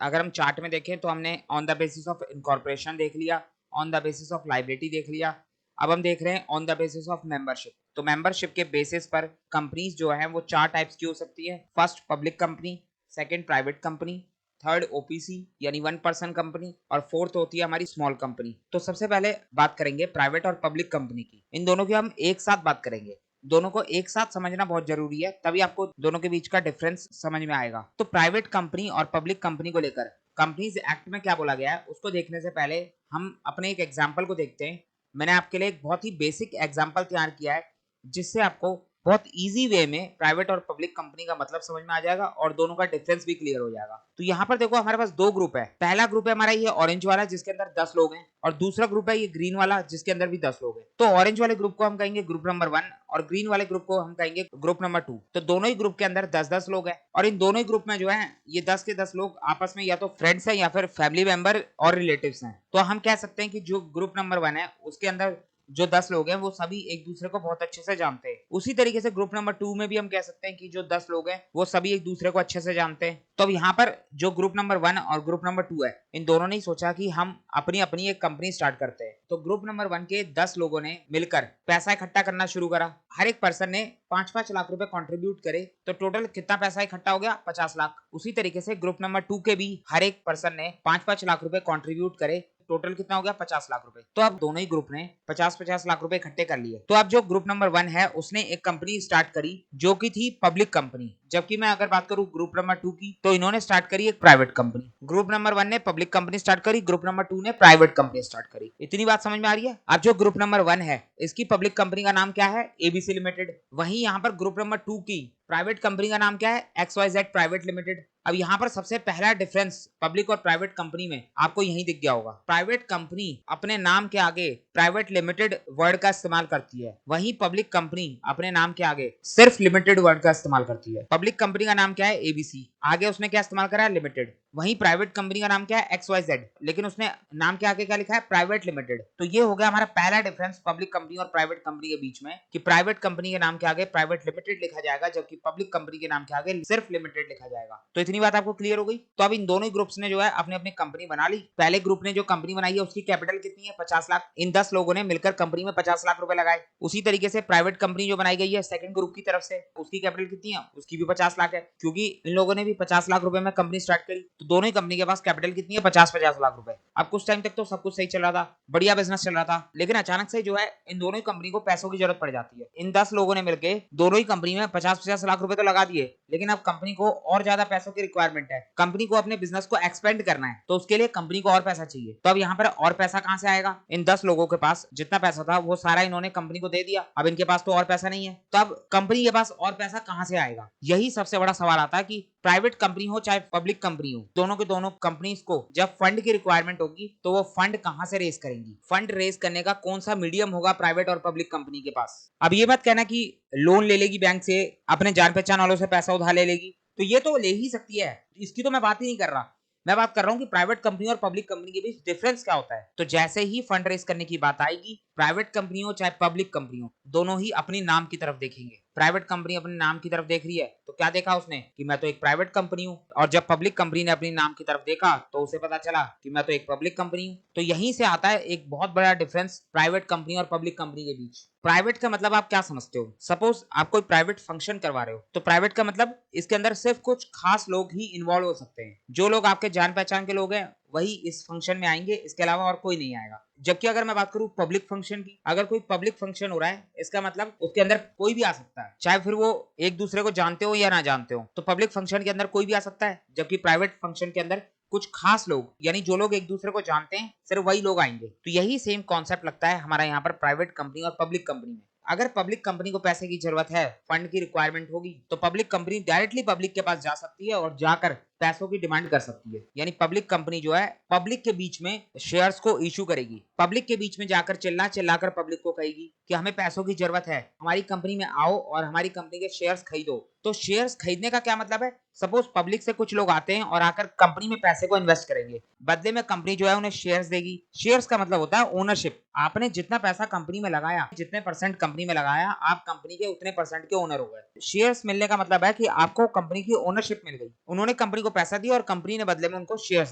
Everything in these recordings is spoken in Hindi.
अगर हम चार्ट में देखें तो हमने on the basis of incorporation देख लिया, on the basis of liability देख लिया, अब हम देख रहे हैं on the basis of membership. तो मेंबरशिप के बेसिस पर कंपनीज जो है वो 4 टाइप्स की हो सकती है। First public company, second private company, third OPC यानी 1 पर्सन कंपनी, और फोर्थ होती है हमारी स्मॉल कंपनी। तो सबसे पहले बात करेंगे प्राइवेट और पब्लिक कंपनी की। इन दोनों की हम एक साथ बात करेंगे, दोनों को एक साथ समझना बहुत जरूरी है, तभी आपको दोनों के बीच का डिफरेंस समझ में आएगा। तो प्राइवेट कंपनी और पब्लिक कंपनी को लेकर कंपनीज एक्ट में क्या बोला गया है उसको देखने से पहले हम अपने एक एग्जाम्पल को देखते हैं। मैंने आपके लिए एक बहुत ही बेसिक एग्जाम्पल तैयार किया है जिससे आपको बहुत इजी वे में प्राइवेट और पब्लिक कंपनी का मतलब समझ में आ जाएगा और दोनों का डिफरेंस भी क्लियर हो जाएगा। तो यहाँ पर देखो हमारे पास 2 ग्रुप है। पहला ग्रुप है हमारा ये ऑरेंज वाला जिसके अंदर 10 लोग हैं, और दूसरा ग्रुप है ये ग्रीन वाला जिसके अंदर भी 10 लोग हैं। तो ऑरेंज वाले ग्रुप को हम कहेंगे ग्रुप नंबर 1 और ग्रीन वाले ग्रुप को हम कहेंगे ग्रुप नंबर 2। तो दोनों ही ग्रुप के अंदर 10-10 लोग हैं, और इन दोनों ही ग्रुप में जो है ये 10 के 10 लोग आपस में या तो फ्रेंड्स हैं या फिर फैमिली मेंबर और रिलेटिव्स हैं। तो हम कह सकते हैं कि जो ग्रुप नंबर 1 है उसके अंदर जो 10 लोग हैं वो सभी एक दूसरे को बहुत अच्छे से जानते हैं। उसी तरीके से ग्रुप नंबर 2 में भी हम कह सकते हैं कि जो 10 लोग हैं वो सभी एक दूसरे को अच्छे से जानते हैं। तो अब यहाँ पर जो ग्रुप नंबर 1 और ग्रुप नंबर 2 है इन दोनों ने सोचा कि हम अपनी अपनी एक कंपनी स्टार्ट करते हैं। तो ग्रुप नंबर 1 के 10 लोगों ने मिलकर पैसा इकट्ठा करना शुरू करा। हर एक पर्सन ने 5-5 लाख रुपए कंट्रीब्यूट करे, तो टोटल कितना पैसा इकट्ठा हो गया? 50 लाख। उसी तरीके से ग्रुप नंबर 2 के भी हर एक पर्सन ने 5-5 लाख रुपए कंट्रीब्यूट करे, टोटल कितना हो गया? 50 लाख रुपए। तो अब दोनों ही ग्रुप ने 50-50 लाख रुपए इकट्ठे कर लिए। तो अब जो ग्रुप नंबर 1 है उसने एक कंपनी स्टार्ट करी जो कि थी पब्लिक कंपनी, जबकि मैं अगर बात करूं ग्रुप नंबर 2 की तो इन्होंने स्टार्ट करी एक प्राइवेट कंपनी। ग्रुप नंबर 1 ने पब्लिक कंपनी स्टार्ट करी, ग्रुप नंबर 2 ने प्राइवेट कंपनी स्टार्ट करी। इतनी बात समझ में आ रही है? अब जो ग्रुप नंबर 1 है इसकी पब्लिक कंपनी का नाम क्या है? ABC limited. वहीं यहाँ पर ग्रुप नंबर 2 की प्राइवेट कंपनी का नाम क्या है? XYZ private limited. अब यहाँ पर सबसे पहला डिफरेंस पब्लिक और प्राइवेट कंपनी में आपको यही दिख गया होगा। प्राइवेट कंपनी अपने नाम के आगे प्राइवेट लिमिटेड वर्ड का इस्तेमाल करती है, वहीं पब्लिक कंपनी अपने नाम के आगे सिर्फ लिमिटेड वर्ड का इस्तेमाल करती है। पब्लिक कंपनी का नाम क्या है? एबीसी, आगे उसने क्या इस्तेमाल करा है? लिमिटेड। वहीं प्राइवेट कंपनी का नाम क्या है? XYZ, लेकिन उसने नाम के आगे क्या लिखा है? Private limited. तो ये हो गया हमारा पहला डिफरेंस पब्लिक कंपनी और प्राइवेट कंपनी के बीच में, कि प्राइवेट कंपनी के नाम के आगे प्राइवेट लिमिटेड लिखा जाएगा जबकि पब्लिक कंपनी के नाम के आगे सिर्फ लिमिटेड लिखा जाएगा। तो इतनी बात आपको क्लियर हो गई। तो अब इन दोनों ही ग्रुप्स ने जो है अपने अपनी कंपनी बना ली। पहले ग्रुप ने जो कंपनी बनाई है उसकी कैपिटल कितनी है? 50 लाख। इन 10 लोगों ने मिलकर कंपनी में 50 लाख रुपए लगाए। उसी तरीके से प्राइवेट कंपनी जो बनाई गई है सेकंड ग्रुप की तरफ से, उसकी कैपिटल कितनी है? उसकी भी 50 लाख है, क्योंकि इन लोगों ने भी 50 लाख रुपए में कंपनी स्टार्ट करी। तो दोनों ही कंपनी के पास कैपिटल कितनी है? 50-50 लाख रुपए। अब कुछ टाइम तक तो सब कुछ सही चल रहा था, बढ़िया बिजनेस चल रहा था, लेकिन अचानक से जो है इन दोनों ही कंपनी को पैसों की जरूरत पड़ जाती है। इन 10 लोगों ने मिलकर दोनों ही कंपनी में 50-50 लाख रुपए तो लगा दिए, लेकिन अब कंपनी को और ज्यादा पैसों की रिक्वायरमेंट है। कंपनी को अपने बिजनेस को एक्सपेंड करना है, तो उसके लिए कंपनी को और पैसा चाहिए। तो अब यहाँ पर और पैसा कहां से आएगा? इन 10 लोगों के पास जितना पैसा था वो सारा इन्होंने कंपनी को दे दिया, अब इनके पास तो और पैसा नहीं है। तो अब कंपनी के पास और पैसा कहां से आएगा? यही सबसे बड़ा सवाल आता है कि प्राइवेट कंपनी हो चाहे पब्लिक कंपनी हो, दोनों के दोनों कंपनीज को जब फंड की रिक्वायरमेंट होगी तो वो फंड कहां से रेज करेंगी? फंड रेज करने का कौन सा मीडियम होगा प्राइवेट और पब्लिक कंपनी के पास? अब ये मत कहना कि लोन ले लेगी बैंक से, अपने जान पहचान वालों से पैसा उधार ले लेगी, तो ये तो ले ही सकती है, इसकी तो मैं बात ही नहीं कर रहा। मैं बात कर रहा हूं कि प्राइवेट कंपनी और पब्लिक कंपनी के बीच डिफरेंस क्या होता है। तो जैसे ही फंड रेज करने की बात आएगी, प्राइवेट कंपनी हो चाहे पब्लिक कंपनी हो, दोनों ही अपनी नाम की तरफ देखेंगे। प्राइवेट कंपनी अपने नाम की तरफ देख रही है तो क्या देखा उसने? कि मैं तो एक प्राइवेट कंपनी हूं। और जब पब्लिक कंपनी ने अपनी नाम की तरफ देखा तो उसे पता चला कि मैं तो एक पब्लिक कंपनी हूं। तो यहीं से आता है एक बहुत बड़ा डिफरेंस प्राइवेट कंपनी और पब्लिक कंपनी के बीच। प्राइवेट का मतलब आप क्या समझते हो? सपोज आप कोई प्राइवेट फंक्शन करवा रहे हो, तो प्राइवेट का मतलब इसके अंदर सिर्फ कुछ खास लोग ही इन्वॉल्व हो सकते हैं। जो लोग आपके जान पहचान के लोग हैं वही इस फंक्शन में आएंगे, इसके अलावा और कोई नहीं आएगा। जबकि अगर मैं बात करूं पब्लिक फंक्शन की, अगर कोई पब्लिक फंक्शन हो रहा है इसका मतलब उसके अंदर कोई भी आ सकता है, चाहे फिर वो एक दूसरे को जानते हो या ना जानते हो। तो पब्लिक फंक्शन के अंदर कोई भी आ सकता है, जबकि प्राइवेट फंक्शन के अंदर कुछ खास लोग, यानी जो लोग एक दूसरे को जानते हैं सिर्फ वही लोग आएंगे। तो यही सेम कॉन्सेप्ट लगता है हमारा यहाँ पर प्राइवेट कंपनी और पब्लिक कंपनी में। अगर पब्लिक कंपनी को पैसे की जरूरत है, फंड की रिक्वायरमेंट होगी, तो पब्लिक कंपनी डायरेक्टली पब्लिक के पास जा सकती है और जाकर पैसों की डिमांड कर सकती है। यानी पब्लिक कंपनी जो है पब्लिक के बीच में शेयर्स को इशू करेगी, पब्लिक के बीच में जाकर चिल्लाकर पब्लिक को कहेगी कि हमें पैसों की जरूरत है, हमारी कंपनी में आओ और हमारी कंपनी के शेयर्स खरीदो। तो शेयर्स खरीदने का क्या मतलब है? सपोज पब्लिक से कुछ लोग आते हैं और आकर कंपनी में पैसे को इन्वेस्ट करेंगे। बदले में कंपनी जो है उन्हें शेयर्स देगी। शेयर्स का मतलब होता है ओनरशिप। आपने जितना पैसा कंपनी में लगाया, जितने परसेंट कंपनी में लगाया, आप कंपनी के उतने परसेंट के ओनर हो गए। शेयर्स मिलने का मतलब है कि आपको कंपनी की ओनरशिप मिल गई। उन्होंने कंपनी को पैसा दिया और कंपनी ने बदले में उनको शेयर्स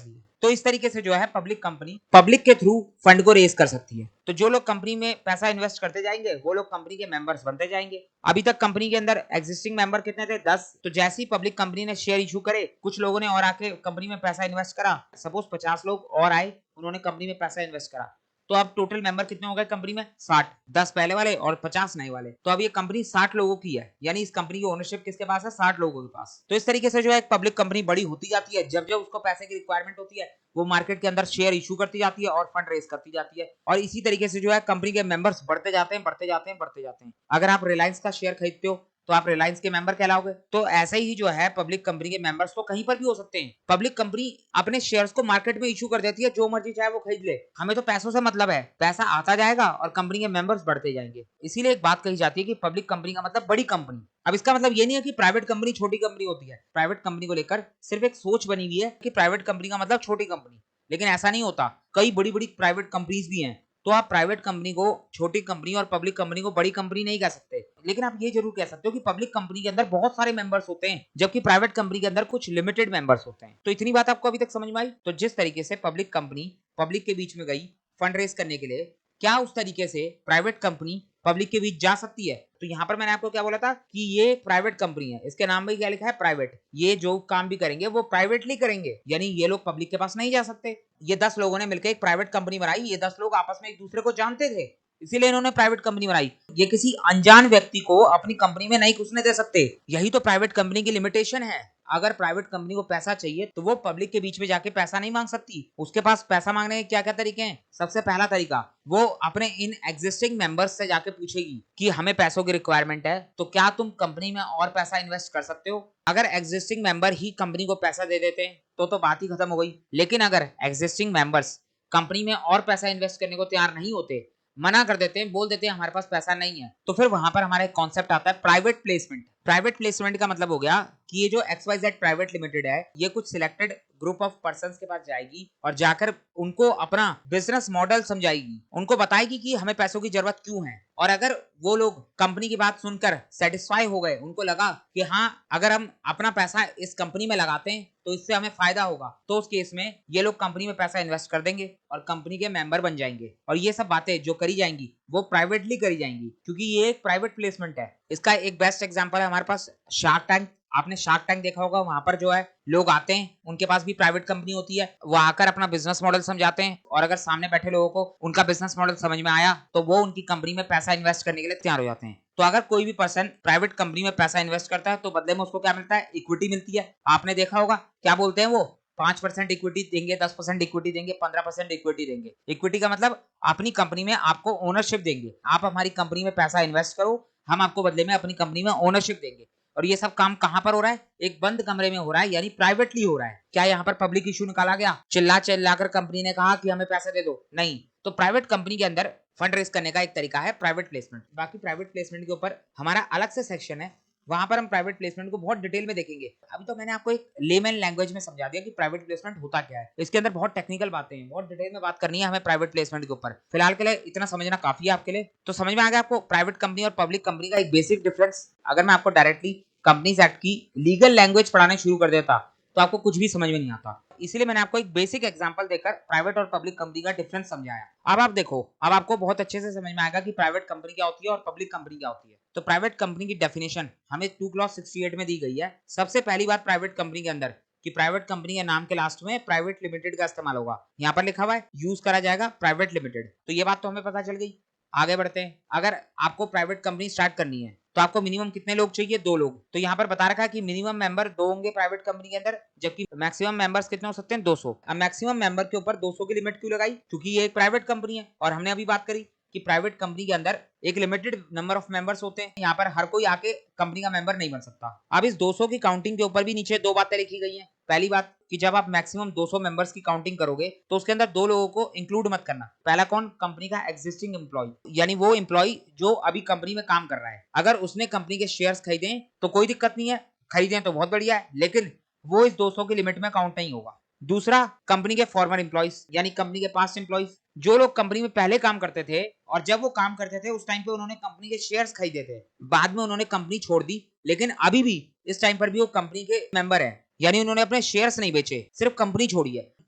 दिए। तो इस तरीके से जो है पब्लिक कंपनी पब्लिक के थ्रू फंड को रेज कर सकती है। तो जो लोग कंपनी में पैसा इन्वेस्ट करते जाएंगे वो लोग कंपनी के मेंबर्स बनते जाएंगे। अभी तक कंपनी के अंदर एग्जिस्टिंग मेंबर कितने थे? 10। तो जैसे ही पब्लिक कंपनी ने शेयर इशू करे, कुछ लोगों ने और आके कंपनी में पैसा इन्वेस्ट करा, सपोज 50 लोग और आए, उन्होंने कंपनी में पैसा इन्वेस्ट करा, तो अब टोटल मेंबर कितने हो गए कंपनी में? 60। 10 पहले वाले और 50 नए वाले। तो अब ये कंपनी 60 लोगों की है, यानी इस कंपनी की ओनरशिप किसके पास है? 60 लोगों के पास। तो इस तरीके से जो है एक पब्लिक कंपनी बड़ी होती जाती है। जब जब उसको पैसे की रिक्वायरमेंट होती है, वो मार्केट के अंदर शेयर इशू करती जाती है और फंड रेज करती जाती है। और इसी तरीके से जो है कंपनी के मेंबर्स बढ़ते जाते हैं, बढ़ते जाते हैं, बढ़ते जाते हैं। अगर आप रिलायंस का शेयर खरीदते हो तो आप रिलायंस के मेंबर कहलाओगे। तो ऐसे ही जो है पब्लिक कंपनी के मेंबर्स तो कहीं पर भी हो सकते हैं। पब्लिक कंपनी अपने शेयर्स को मार्केट में इशू कर देती है, जो मर्जी चाहे वो खरीद ले। हमें तो पैसों से मतलब है, पैसा आता जाएगा और कंपनी के मेंबर्स बढ़ते जाएंगे। इसीलिए एक बात कही जाती है कि पब्लिक कंपनी का मतलब बड़ी कंपनी। अब इसका मतलब ये नहीं है कि प्राइवेट कंपनी छोटी कंपनी होती है। प्राइवेट कंपनी को लेकर सिर्फ एक सोच बनी हुई है कि प्राइवेट कंपनी का मतलब छोटी कंपनी, लेकिन ऐसा नहीं होता। कई बड़ी बड़ी प्राइवेट कंपनीज भी हैं। तो आप प्राइवेट कंपनी को छोटी कंपनी और पब्लिक कंपनी को बड़ी कंपनी नहीं कह सकते, लेकिन आप ये जरूर कह सकते हो कि पब्लिक कंपनी के अंदर बहुत सारे मेंबर्स होते हैं, जबकि प्राइवेट कंपनी के अंदर कुछ लिमिटेड मेंबर्स होते हैं। तो इतनी बात आपको अभी तक समझ में आई? तो जिस तरीके से पब्लिक कंपनी पब्लिक के बीच में गई फंड रेज करने के लिए, क्या उस तरीके से प्राइवेट कंपनी पब्लिक के बीच जा सकती है? तो यहाँ पर मैंने आपको क्या बोला था कि ये प्राइवेट कंपनी है, इसके नाम में क्या लिखा है? प्राइवेट। ये जो काम भी करेंगे वो प्राइवेटली करेंगे, यानी ये लोग पब्लिक के पास नहीं जा सकते। ये 10 लोगों ने मिलकर एक प्राइवेट कंपनी बनाई। ये 10 लोग आपस में एक दूसरे को जानते थे, इसीलिए इन्होंने प्राइवेट कंपनी बनाई। ये किसी अनजान व्यक्ति को अपनी कंपनी में नहीं घुसने दे सकते। यही तो प्राइवेट कंपनी की लिमिटेशन है। अगर प्राइवेट कंपनी को पैसा चाहिए तो वो पब्लिक के बीच में जाके पैसा नहीं मांग सकती। उसके पास पैसा मांगने के क्या क्या तरीके हैं? सबसे पहला तरीका, वो अपने इन एग्जिस्टिंग मेंबर्स से जाके पूछेगी कि हमें पैसों की रिक्वायरमेंट है, तो क्या तुम कंपनी में और पैसा इन्वेस्ट कर सकते हो? अगर एग्जिस्टिंग मेंबर ही कंपनी को पैसा दे देते हैं तो बात ही खत्म हो गई। लेकिन अगर एग्जिस्टिंग मेंबर्स कंपनी में और पैसा इन्वेस्ट करने को तैयार नहीं होते, मना कर देते हैं, बोल देते हैं हमारे पास पैसा नहीं है, तो फिर वहां पर हमारा एक कॉन्सेप्ट आता है प्राइवेट प्लेसमेंट। प्राइवेट प्लेसमेंट का मतलब हो गया कि ये जो XYZ प्राइवेट लिमिटेड है, ये कुछ सिलेक्टेड ग्रुप ऑफ पर्संस के पास जाएगी और जाकर उनको अपना बिजनेस मॉडल समझाएगी, उनको बताएगी कि हमें पैसों की जरूरत क्यों है। और अगर वो लोग कंपनी की बात सुनकर सेटिस्फाई हो गए, उनको लगा कि हाँ, अगर हम अपना पैसा इस कंपनी में लगाते हैं तो इससे हमें फायदा होगा, तो उस केस में ये लोग कंपनी में पैसा इन्वेस्ट कर देंगे और कंपनी के मेंबर बन जाएंगे। और ये सब बातें जो करी जाएंगी वो प्राइवेटली करी जाएंगी, क्योंकि ये एक प्राइवेट प्लेसमेंट है। इसका एक बेस्ट एग्जांपल है हमारे पास शार्क टैंक। आपने शार्क टैंक देखा होगा, वहां पर जो है लोग आते हैं, उनके पास भी प्राइवेट कंपनी होती है, वो आकर अपना बिजनेस मॉडल समझाते हैं, और अगर सामने बैठे लोगों को उनका बिजनेस मॉडल समझ में आया तो वो उनकी कंपनी में पैसा इन्वेस्ट करने के लिए तैयार हो जाते हैं। तो अगर कोई भी पर्सन प्राइवेट कंपनी में पैसा इन्वेस्ट करता है तो बदले में उसको क्या मिलता है? इक्विटी मिलती है। आपने देखा होगा क्या बोलते हैं वो? 5% इक्विटी देंगे, 10% इक्विटी देंगे, 15% इक्विटी देंगे। इक्विटी का मतलब अपनी कंपनी में आपको ओनरशिप देंगे। आप हमारी कंपनी में पैसा इन्वेस्ट करो, हम आपको बदले में अपनी कंपनी में ओनरशिप देंगे। और ये सब काम कहां पर हो रहा है? एक बंद कमरे में हो रहा है, यानी प्राइवेटली हो रहा है। क्या यहाँ पर पब्लिक इशू निकाला गया? चिल्ला चिल्लाकर कंपनी ने कहा कि हमें पैसे दे दो? नहीं। तो प्राइवेट कंपनी के अंदर फंड रेज करने का एक तरीका है प्राइवेट प्लेसमेंट। बाकी प्राइवेट प्लेसमेंट के ऊपर हमारा अलग से सेक्शन है, वहां पर हम प्राइवेट प्लेसमेंट को बहुत डिटेल में देखेंगे। अभी तो मैंने आपको एक लेमन लैंग्वेज में समझा दिया कि प्राइवेट प्लेसमेंट होता क्या है। इसके अंदर बहुत टेक्निकल बातें हैं, बहुत डिटेल में बात करनी है हमें प्राइवेट प्लेसमेंट के ऊपर। फिलहाल के लिए इतना समझना काफी है आपके लिए। तो समझ में आ गया आपको प्राइवेट कंपनी और पब्लिक कंपनी का एक बेसिक डिफरेंस। अगर मैं आपको डायरेक्टली कंपनीज एक्ट की लीगल लैंग्वेज पढ़ाने शुरू कर देता तो आपको कुछ भी समझ में नहीं आता। इसीलिए मैंने आपको एक बेसिक एग्जांपल देकर प्राइवेट और पब्लिक कंपनी का डिफरेंस समझाया। अब आप देखो, अब आपको बहुत अच्छे से समझ में आएगा कि प्राइवेट कंपनी क्या होती है और पब्लिक कंपनी क्या होती है। तो प्राइवेट कंपनी की डेफिनेशन हमें 2 क्लॉज 68 में दी गई है। सबसे पहली बात प्राइवेट कंपनी के अंदर कि प्राइवेट कंपनी के नाम के लास्ट में प्राइवेट लिमिटेड का इस्तेमाल होगा। यहाँ पर लिखा हुआ है यूज करा जाएगा प्राइवेट लिमिटेड। तो ये बात तो हमें पता चल गई। आगे बढ़ते हैं। अगर आपको प्राइवेट कंपनी स्टार्ट करनी है तो आपको मिनिमम कितने लोग चाहिए? 2 लोग। तो यहाँ पर बता रखा है कि मिनिमम मेंबर 2 होंगे प्राइवेट कंपनी के अंदर, जबकि मैक्सिमम मेंबर्स कितने हो सकते हैं? 200। अब मैक्सिमम मेंबर के ऊपर 200 की लिमिट क्यों लगाई? क्योंकि ये एक प्राइवेट कंपनी है और हमने अभी बात करी कि प्राइवेट कंपनी के अंदर एक लिमिटेड नंबर ऑफ मेंबर्स होते हैं। यहाँ पर हर कोई आके कंपनी का मेंबर नहीं बन सकता। अब इस 200 की काउंटिंग के ऊपर भी नीचे 2 बातें लिखी गई हैं। पहली बात कि जब आप मैक्सिमम 200 मेंबर्स की काउंटिंग करोगे तो उसके अंदर 2 लोगों को इंक्लूड मत करना। पहला कौन? कंपनी का एग्जिस्टिंग एम्प्लॉय, यानी वो एम्प्लॉय जो अभी कंपनी में काम कर रहा है। अगर उसने कंपनी के शेयर्स खरीदे तो कोई दिक्कत नहीं है, खरीदें तो बहुत बढ़िया है, लेकिन वो इस 200 की लिमिट में काउंट नहीं होगा। दूसरा कंपनी के फॉर्मर एम्प्लॉइज यानी कंपनी के पास्ट एम्प्लॉइज, जो लोग कंपनी में पहले काम करते थे और जब वो काम करते थे उस टाइम पे उन्होंने कंपनी के शेयर्स खरीदे थे, बाद में उन्होंने कंपनी छोड़ दी, लेकिन अभी भी इस टाइम पर भी वो कंपनी के मेंबर है, यानी उन्होंने अपने शेयर्स नहीं बेचे, सिर्फ कंपनी छोड़ी है,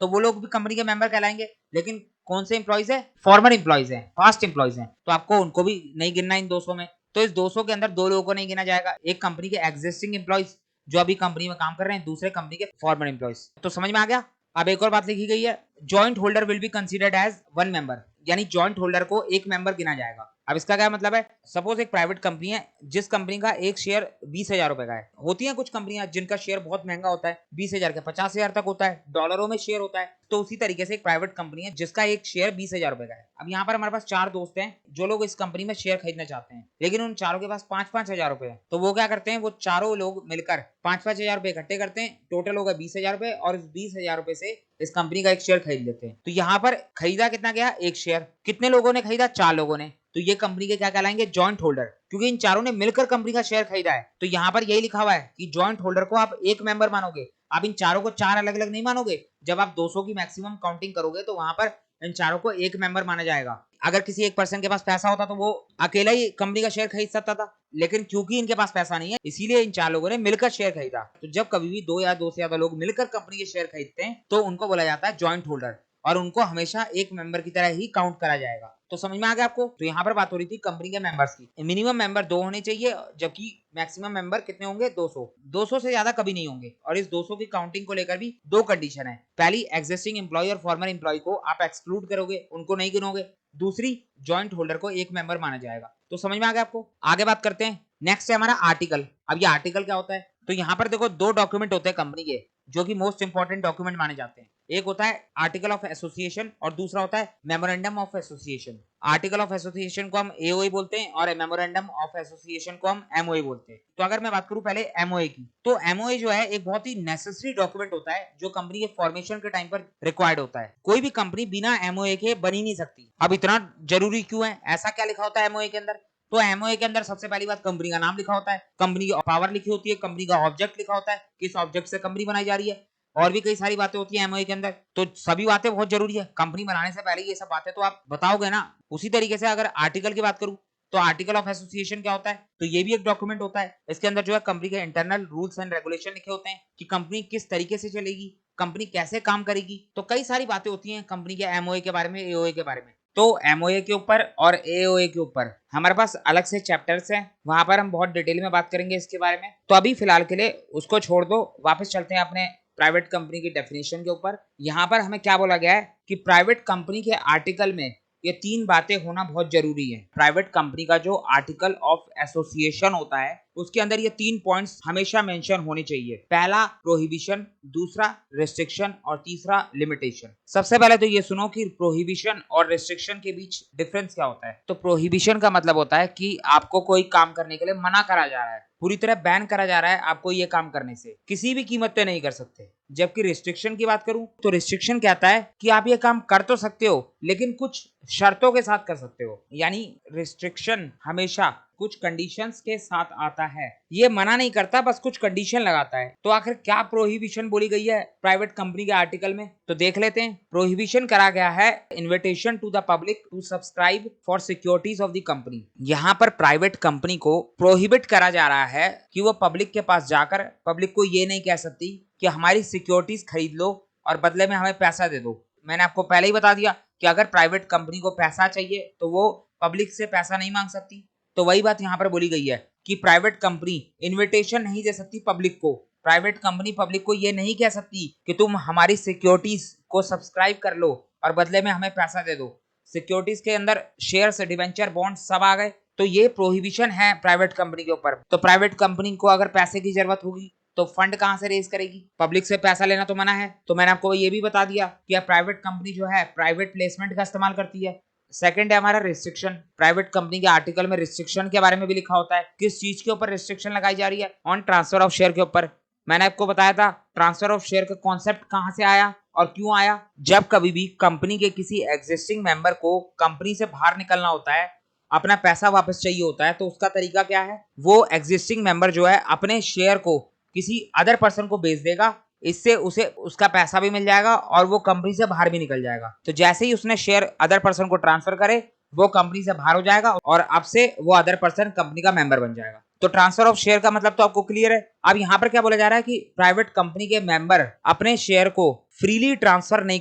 तो वो लोग भी कंपनी के मेंबर कहलाएंगे। लेकिन कौन से एम्प्लॉइज है? फॉर्मर एम्प्लॉइज है, पास्ट एम्प्लॉइज है, तो आपको उनको भी नहीं गिनना इन 200 में। तो इस 200 के अंदर दो लोगों को नहीं गिना जाएगा, एक कंपनी के एग्जिस्टिंग एम्प्लॉइज जो अभी कंपनी में काम कर रहे हैं, दूसरे कंपनी के फॉर्मर एम्प्लॉइज। तो समझ में आ गया। अब एक और बात लिखी गई है, joint holder will be considered as one member, यानी जॉइंट होल्डर को एक मेंबर गिना जाएगा। अब इसका क्या मतलब है? सपोज एक प्राइवेट कंपनी है जिस कंपनी का एक शेयर 20,000 रुपए का है। होती है कुछ कंपनियां जिनका शेयर बहुत महंगा होता है, 20,000 के 50,000 तक होता है, डॉलरों में शेयर होता है। तो उसी तरीके से एक प्राइवेट कंपनी है जिसका एक शेयर 20,000 रुपए का है। अब यहाँ पर हमारे पास 4 दोस्त हैं जो लोग इस कंपनी में शेयर खरीदना चाहते हैं, लेकिन उन चारों के पास 5-5 हजार रुपए है। तो वो क्या करते हैं, वो चारों लोग मिलकर 5-5 हजार रुपए इकट्ठे करते हैं, टोटल होगा 20,000 रुपए, और इस 20,000 रुपए से इस कंपनी का एक शेयर खरीद लेते हैं। तो यहाँ पर खरीदा कितना गया? एक शेयर। कितने लोगों ने खरीदा? 4 लोगों ने। तो ये कंपनी के क्या कहलाएंगे? जॉइंट होल्डर, क्योंकि इन चारों ने मिलकर कंपनी का शेयर खरीदा है। तो यहाँ पर यही लिखा हुआ है कि जॉइंट होल्डर को आप एक मेंबर मानोगे, आप इन चारों को 4 अलग अलग नहीं मानोगे। जब आप 200 की मैक्सिमम काउंटिंग करोगे तो वहां पर इन चारों को एक मेंबर माना जाएगा। अगर किसी एक पर्सन के पास पैसा होता तो वो अकेला ही कंपनी का शेयर खरीद सकता था, लेकिन क्योंकि इनके पास पैसा नहीं है इसीलिए इन 4 लोगों ने मिलकर शेयर खरीदा। तो जब कभी भी 2 या 2 से ज्यादा लोग मिलकर कंपनी के शेयर खरीदते हैं तो उनको बोला जाता है जॉइंट होल्डर, और उनको हमेशा एक मेंबर की तरह ही काउंट करा जाएगा। तो समझ में आ गया आपको? तो यहाँ पर बात हो रही थी कंपनी के मेंबर्स की। मिनिमम मेंबर 2 होने चाहिए, जबकि मैक्सिमम मेंबर कितने होंगे? 200। 200 से ज्यादा कभी नहीं होंगे, और इस 200 की काउंटिंग को लेकर भी 2 कंडीशन है। पहली, एग्जिस्टिंग एम्प्लॉय और फॉर्मर एम्प्लॉय को आप एक्सक्लूड करोगे, उनको नहीं गिनोगे। दूसरी, जॉइंट होल्डर को एक मेंबर माना जाएगा। तो समझ में आ गया आपको? आगे बात करते हैं। नेक्स्ट है हमारा आर्टिकल। अब ये आर्टिकल क्या होता है? तो यहाँ पर देखो 2 डॉक्यूमेंट होते हैं कंपनी के जो कि मोस्ट इंपॉर्टेंट डॉक्यूमेंट माने जाते हैं। एक होता है आर्टिकल ऑफ एसोसिएशन और दूसरा होता है memorandum of association. Article of association को हम एओए बोलते हैं और मेमोरेंडम ऑफ एसोसिएशन को हम एमओए बोलते हैं। तो अगर मैं बात करूं पहले एमओए की, तो एमओए जो है एक बहुत ही नेसेसरी डॉक्यूमेंट होता है जो कंपनी के फॉर्मेशन के टाइम पर रिक्वायर्ड होता है। कोई भी कंपनी बिना एमओए के बन ही नहीं सकती। अब इतना जरूरी क्यों है? ऐसा क्या लिखा होता है एमओए के अंदर? तो एमओए के अंदर सबसे पहली बात कंपनी का नाम लिखा होता है, कंपनी की पावर लिखी होती है, कंपनी का ऑब्जेक्ट लिखा होता है, किस ऑब्जेक्ट से कंपनी बनाई जा रही है, और भी कई सारी बातें होती है एमओए के अंदर। तो सभी बातें बहुत जरूरी है, कंपनी बनाने से पहले ये सब बातें तो आप बताओगे ना। उसी तरीके से अगर आर्टिकल की बात करूं तो आर्टिकल ऑफ एसोसिएशन क्या होता है? तो ये भी एक डॉक्यूमेंट होता है। इसके अंदर जो है कंपनी के इंटरनल रूल्स एंड रेगुलेशन लिखे होते हैं कि कंपनी किस तरीके से चलेगी, कंपनी कैसे काम करेगी। तो कई सारी बातें होती हैं कंपनी के एमओए के बारे में, एओए के बारे में। तो एमओए के ऊपर और एओए के ऊपर हमारे पास अलग से चैप्टर्स हैं, वहां पर हम बहुत डिटेल में बात करेंगे इसके बारे में। तो अभी फिलहाल के लिए उसको छोड़ दो, वापस चलते हैं अपने प्राइवेट कंपनी की डेफिनेशन के ऊपर। यहाँ पर हमें क्या बोला गया है कि प्राइवेट कंपनी के आर्टिकल में ये 3 बातें होना बहुत जरूरी है। प्राइवेट कंपनी का जो आर्टिकल ऑफ एसोसिएशन होता है उसके अंदर ये 3 पॉइंट्स हमेशा मेंशन होने चाहिए। पहला प्रोहिबिशन, दूसरा रिस्ट्रिक्शन और तीसरा लिमिटेशन। सबसे पहले तो ये सुनो कि प्रोहिबिशन और रिस्ट्रिक्शन के बीच डिफरेंस क्या होता है। तो प्रोहिबिशन का मतलब होता है कि आपको कोई काम करने के लिए मना करा जा रहा है, पूरी तरह बैन करा जा रहा है आपको ये काम करने से, किसी भी कीमत पे नहीं कर सकते। जबकि रिस्ट्रिक्शन की बात करूं तो रिस्ट्रिक्शन कहता है कि आप ये काम कर तो सकते हो लेकिन कुछ शर्तों के साथ कर सकते हो। यानी रिस्ट्रिक्शन हमेशा कुछ कंडीशंस के साथ आता है, ये मना नहीं करता, बस कुछ कंडीशन लगाता है। तो आखिर क्या प्रोहिबिशन बोली गई है प्राइवेट कंपनी के आर्टिकल में, तो देख लेते हैं। प्रोहिबिशन करा गया है invitation to the public to subscribe for securities of the company. यहाँ पर प्राइवेट कंपनी को प्रोहिबिट करा जा रहा है कि वो पब्लिक के पास जाकर पब्लिक को ये नहीं कह सकती कि हमारी सिक्योरिटीज खरीद लो और बदले में हमें पैसा दे दो। मैंने आपको पहले ही बता दिया कि अगर प्राइवेट कंपनी को पैसा चाहिए तो वो पब्लिक से पैसा नहीं मांग सकती। तो वही बात यहाँ पर बोली गई है कि प्राइवेट कंपनी इन्विटेशन नहीं दे सकती पब्लिक को। प्राइवेट कंपनी पब्लिक को ये नहीं कह सकती कि तुम हमारी सिक्योरिटीज को सब्सक्राइब कर लो और बदले में हमें पैसा दे दो। सिक्योरिटीज के अंदर शेयर्स, डिवेंचर, बॉन्ड सब आ गए। तो ये प्रोहिबिशन है प्राइवेट कंपनी के ऊपर। तो प्राइवेट कंपनी को अगर पैसे की जरूरत होगी तो फंड कहां से रेज करेगी? पब्लिक से पैसा लेना तो मना है। तो मैंने आपको ये भी बता दिया कि प्राइवेट कंपनी जो है प्राइवेट प्लेसमेंट का इस्तेमाल करती है। सेकंड है हमारा रिस्ट्रिक्शन। प्राइवेट कंपनी के आर्टिकल में रिस्ट्रिक्शन के बारे में भी लिखा होता है। किस चीज के ऊपर रिस्ट्रिक्शन लगाई जा रही है? ऑन ट्रांसफर ऑफ शेयर के ऊपर। मैंने आपको बताया था ट्रांसफर ऑफ शेयर का कॉन्सेप्ट कहां से आया और क्यों आया। जब कभी भी कंपनी के किसी एग्जिस्टिंग मेंबर को कंपनी से बाहर निकलना होता है, अपना पैसा वापस चाहिए होता है, तो उसका तरीका क्या है? वो एग्जिस्टिंग मेंबर जो है अपने शेयर को किसी अदर पर्सन को बेच देगा इससे उसे उसका पैसा भी मिल जाएगा और वो कंपनी से बाहर भी निकल जाएगा। तो जैसे ही उसने शेयर अदर पर्सन को ट्रांसफर करे, वो कंपनी से बाहर हो जाएगा और अब से वो अदर पर्सन कंपनी का मेंबर बन जाएगा। तो ट्रांसफर ऑफ शेयर का मतलब तो आपको क्लियर है। अब यहाँ पर क्या बोला जा रहा है कि प्राइवेट कंपनी के मेंबर अपने शेयर को फ्रीली ट्रांसफर नहीं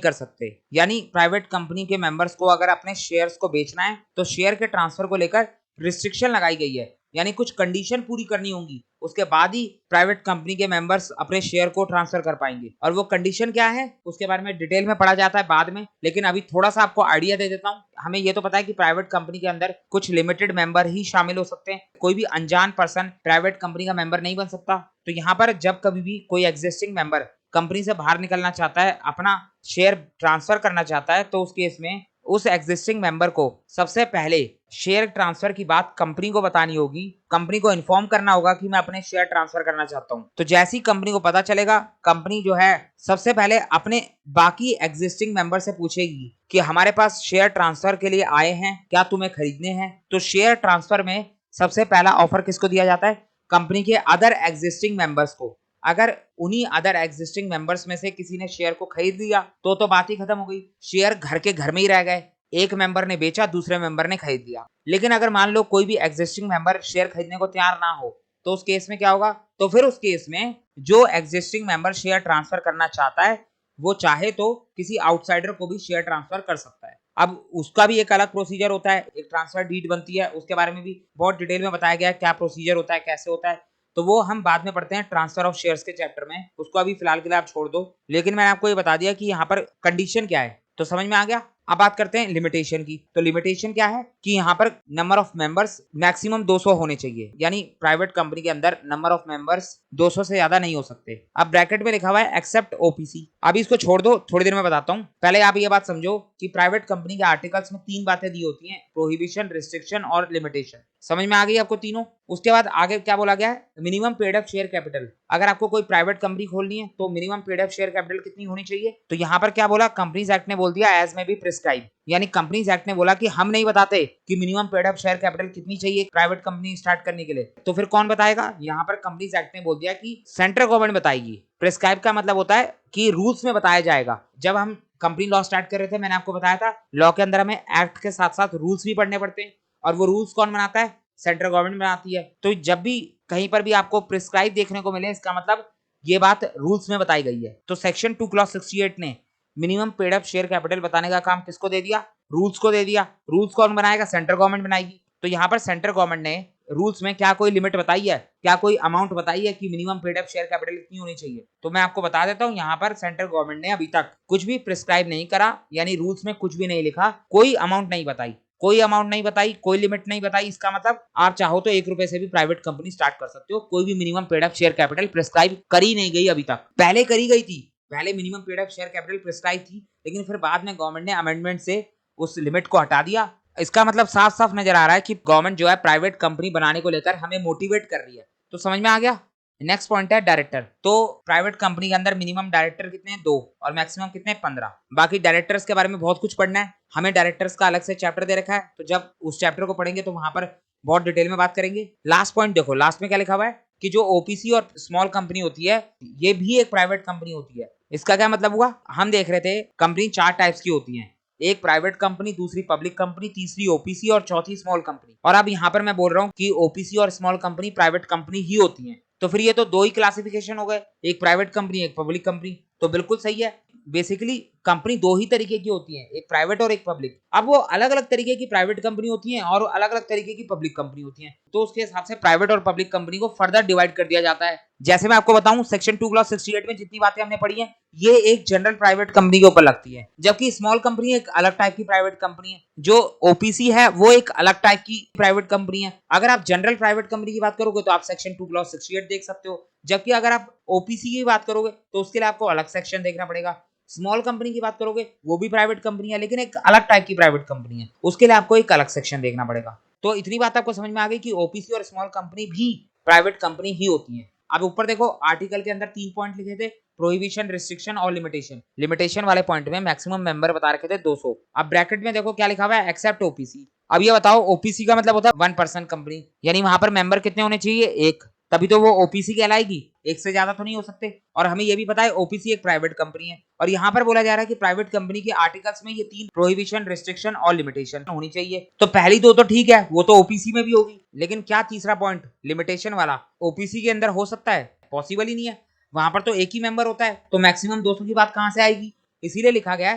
कर सकते, यानी प्राइवेट कंपनी के मेंबर्स को अगर अपने शेयर्स को बेचना है तो शेयर के ट्रांसफर को लेकर रिस्ट्रिक्शन लगाई गई है, यानी कुछ कंडीशन पूरी करनी होंगी, उसके बाद ही प्राइवेट कंपनी के मेंबर्स अपने शेयर को ट्रांसफर कर पाएंगे। और वो कंडीशन क्या है उसके बारे में डिटेल में पढ़ा जाता है बाद में, लेकिन अभी थोड़ा सा आपको आइडिया दे देता हूँ। हमें ये तो पता है कि प्राइवेट कंपनी के अंदर कुछ लिमिटेड मेंबर ही शामिल हो सकते हैं, कोई भी अनजान पर्सन प्राइवेट कंपनी का मेंबर नहीं बन सकता। तो यहाँ पर जब कभी भी कोई एग्जिस्टिंग मेंबर कंपनी से बाहर निकलना चाहता है, अपना शेयर ट्रांसफर करना चाहता है, तो उस केस में उस एग्जिस्टिंग मेंबर को सबसे पहले शेयर ट्रांसफर की बात कंपनी को बतानी होगी, कंपनी को इन्फॉर्म करना होगा कि मैं अपने शेयर ट्रांसफर करना चाहता हूं। तो जैसे ही कंपनी को पता चलेगा, कंपनी जो है सबसे पहले अपने बाकी एग्जिस्टिंग मेंबर से पूछेगी कि हमारे पास शेयर ट्रांसफर के लिए आए हैं, क्या तुम्हें खरीदने हैं। तो शेयर ट्रांसफर में सबसे पहला ऑफर किसको दिया जाता है? कंपनी के अदर एग्जिस्टिंग मेंबर्स को। अगर उन्हीं अदर एग्जिस्टिंग मेंबर्स में से किसी ने शेयर को खरीद लिया तो बात ही खत्म हो गई, शेयर घर के घर में ही रह गए। एक मेंबर ने बेचा, दूसरे मेंबर ने खरीद लिया। लेकिन अगर मान लो कोई भी एग्जिस्टिंग मेंबर शेयर खरीदने को तैयार ना हो, तो उस केस में क्या होगा? तो फिर उस केस में जो एग्जिस्टिंग मेंबर शेयर ट्रांसफर करना चाहता है, वो चाहे तो किसी आउटसाइडर को भी शेयर ट्रांसफर कर सकता है। अब उसका भी एक अलग प्रोसीजर होता है, एक ट्रांसफर डीड बनती है, उसके बारे में भी बहुत डिटेल में बताया गया है क्या प्रोसीजर होता है, कैसे होता है। तो वो हम बाद में पढ़ते हैं ट्रांसफर ऑफ शेयर्स के चैप्टर में, उसको अभी फिलहाल के लिए आप छोड़ दो। लेकिन मैंने आपको ये बता दिया कि यहाँ पर कंडीशन क्या है, तो समझ में आ गया। अब बात करते हैं लिमिटेशन की। तो लिमिटेशन क्या है कि यहाँ पर नंबर ऑफ मेंबर्स मैक्सिमम 200 होने चाहिए, यानी प्राइवेट कंपनी के अंदर नंबर ऑफ मेंबर्स 200 से ज्यादा नहीं हो सकते। अब ब्रैकेट में लिखा हुआ है एक्सेप्ट ओपीसी। अभी इसको छोड़ दो, थोड़ी देर में बताता हूँ। पहले आप ये बात समझो कि प्राइवेट कंपनी के आर्टिकल्स में 3 बातें दी होती हैं, प्रोहिबिशन, रिस्ट्रिक्शन और लिमिटेशन। समझ में आ गई आपको तीनों? उसके बाद आगे क्या बोला गया है? Minimum paid up share capital. अगर आपको कोई प्राइवेट कंपनी खोलनी है तो minimum paid up share capital कितनी होनी चाहिए? तो यहाँ पर क्या बोला? कंपनीज एक्ट ने बोल दिया एज में बी प्रिस्क्राइब, यानी कंपनीज एक्ट ने बोला कि हम नहीं बताते कि minimum paid up share capital कितनी चाहिए प्राइवेट कंपनी स्टार्ट करने के लिए। तो फिर कौन बताएगा? यहाँ पर कंपनीज एक्ट ने बोल दिया कि सेंट्रल गवर्नमेंट बताएगी। प्रिस्क्राइब का मतलब होता है कि रूल्स में बताया जाएगा। जब हम कंपनी लॉ स्टार्ट कर रहे थे, मैंने आपको बताया था लॉ के अंदर हमें एक्ट के साथ साथ रूल्स भी पढ़ने पड़ते हैं, और वो रूल्स कौन बनाता है? सेंट्रल गवर्नमेंट बनाती है। तो जब भी कहीं पर भी आपको प्रिस्क्राइब देखने को मिले, इसका मतलब ये बात रूल्स में बताई गई है। तो सेक्शन 2 क्लॉज 68 ने minimum paid up share capital बताने का काम किसको दे दिया? रूल्स को दे दिया। रूल्स कौन बनाएगा? सेंट्रल गवर्नमेंट बनाएगी। तो यहाँ पर सेंट्रल गवर्नमेंट ने रूल्स में क्या कोई लिमिट बताई है, क्या कोई अमाउंट बताई है कि minimum paid up share capital कितनी होनी चाहिए? तो मैं आपको बता देता हूँ, यहाँ पर सेंट्रल गवर्नमेंट ने अभी तक कुछ भी प्रिस्क्राइब नहीं करा, यानी रूल्स में कुछ भी नहीं लिखा, कोई अमाउंट नहीं बताई, कोई अमाउंट नहीं बताई, कोई लिमिट नहीं बताई। इसका मतलब आप चाहो तो 1 रुपए से भी प्राइवेट कंपनी स्टार्ट कर सकते हो। कोई भी minimum paid up share capital prescribe करी नहीं गई अभी तक। पहले करी गई थी, पहले minimum paid up share capital prescribe थी, लेकिन फिर बाद में गवर्नमेंट ने अमेंडमेंट से उस लिमिट को हटा दिया। इसका मतलब साफ साफ नजर आ रहा है कि गवर्नमेंट जो है प्राइवेट कंपनी बनाने को लेकर हमें मोटिवेट कर रही है। तो समझ में आ गया। नेक्स्ट पॉइंट है डायरेक्टर। तो प्राइवेट कंपनी के अंदर मिनिमम डायरेक्टर कितने हैं? 2, और मैक्सिमम कितने? 15। बाकी डायरेक्टर्स के बारे में बहुत कुछ पढ़ना है, हमें डायरेक्टर्स का अलग से चैप्टर दे रखा है, तो जब उस चैप्टर को पढ़ेंगे तो वहां पर बहुत डिटेल में बात करेंगे। लास्ट पॉइंट देखो, लास्ट में क्या लिखा हुआ है कि जो ओपीसी और स्मॉल कंपनी होती है, ये भी एक प्राइवेट कंपनी होती है। इसका क्या मतलब हुआ? हम देख रहे थे कंपनी 4 टाइप्स की होती है, एक प्राइवेट कंपनी, दूसरी पब्लिक कंपनी, तीसरी ओपीसी और चौथी स्मॉल कंपनी। और अब यहाँ पर मैं बोल रहा हूँ कि ओपीसी और स्मॉल कंपनी प्राइवेट कंपनी ही होती हैं। तो फिर ये तो 2 ही क्लासिफिकेशन हो गए, एक प्राइवेट कंपनी, एक पब्लिक कंपनी। तो बिल्कुल सही है। बेसिकली कंपनी 2 ही तरीके की होती है, एक प्राइवेट और एक पब्लिक। अब वो अलग अलग तरीके की प्राइवेट कंपनी होती हैं और अलग अलग तरीके की पब्लिक कंपनी होती हैं, तो उसके हिसाब से प्राइवेट और पब्लिक कंपनी को फर्दर डिवाइड कर दिया जाता है। जैसे मैं आपको बताऊं, सेक्शन 2 क्लॉज 68 में जितनी बातें हमने पढ़ी हैं, ये एक जनरल प्राइवेट कंपनी के ऊपर लगती है, जबकि स्मॉल कंपनी एक अलग टाइप की प्राइवेट कंपनी है। जो ओपीसी है वो एक अलग टाइप की प्राइवेट कंपनी है। अगर आप जनरल प्राइवेट कंपनी की बात करोगे तो आप सेक्शन 2 क्लॉज 68 देख सकते हो, जबकि अगर आप ओपीसी की बात करोगे तो उसके लिए आपको अलग सेक्शन देखना पड़ेगा। स्मॉल कंपनी की बात करोगे, वो भी प्राइवेट कंपनी है लेकिन एक अलग टाइप की प्राइवेट कंपनी है, उसके लिए आपको एक अलग सेक्शन देखना पड़ेगा। तो इतनी बात आपको समझ में आ गई कि ओपीसी और स्मॉल कंपनी भी प्राइवेट कंपनी ही होती है। अब ऊपर देखो, आर्टिकल के अंदर 3 पॉइंट लिखे थे, प्रोहिबिशन, रिस्ट्रिक्शन और लिमिटेशन। लिमिटेशन वाले पॉइंट में मैक्सिमम मेंबर बता रखे थे 200। अब ब्रैकेट में देखो क्या लिखा हुआ है, एक्सेप्ट ओपीसी। अब ये बताओ, ओपीसी का मतलब होता है 1 पर्सन कंपनी, यानी वहां पर मेंबर कितने होने चाहिए? 1। तभी तो वो ओपीसी कहलाएगी, एक से ज्यादा तो नहीं हो सकते। और हमें ये भी पता है ओपीसी एक प्राइवेट कंपनी है, और यहाँ पर बोला जा रहा है कि प्राइवेट कंपनी के आर्टिकल्स में ये 3 प्रोहिबिशन, रिस्ट्रिक्शन और लिमिटेशन होनी चाहिए। तो पहली दो तो ठीक है, वो तो ओपीसी में भी होगी, लेकिन क्या तीसरा पॉइंट लिमिटेशन वाला ओपीसी के अंदर हो सकता है? पॉसिबल ही नहीं है, वहां पर तो एक ही मेंबर होता है, तो मैक्सिमम 200 की बात कहां से आएगी? इसीलिए लिखा गया है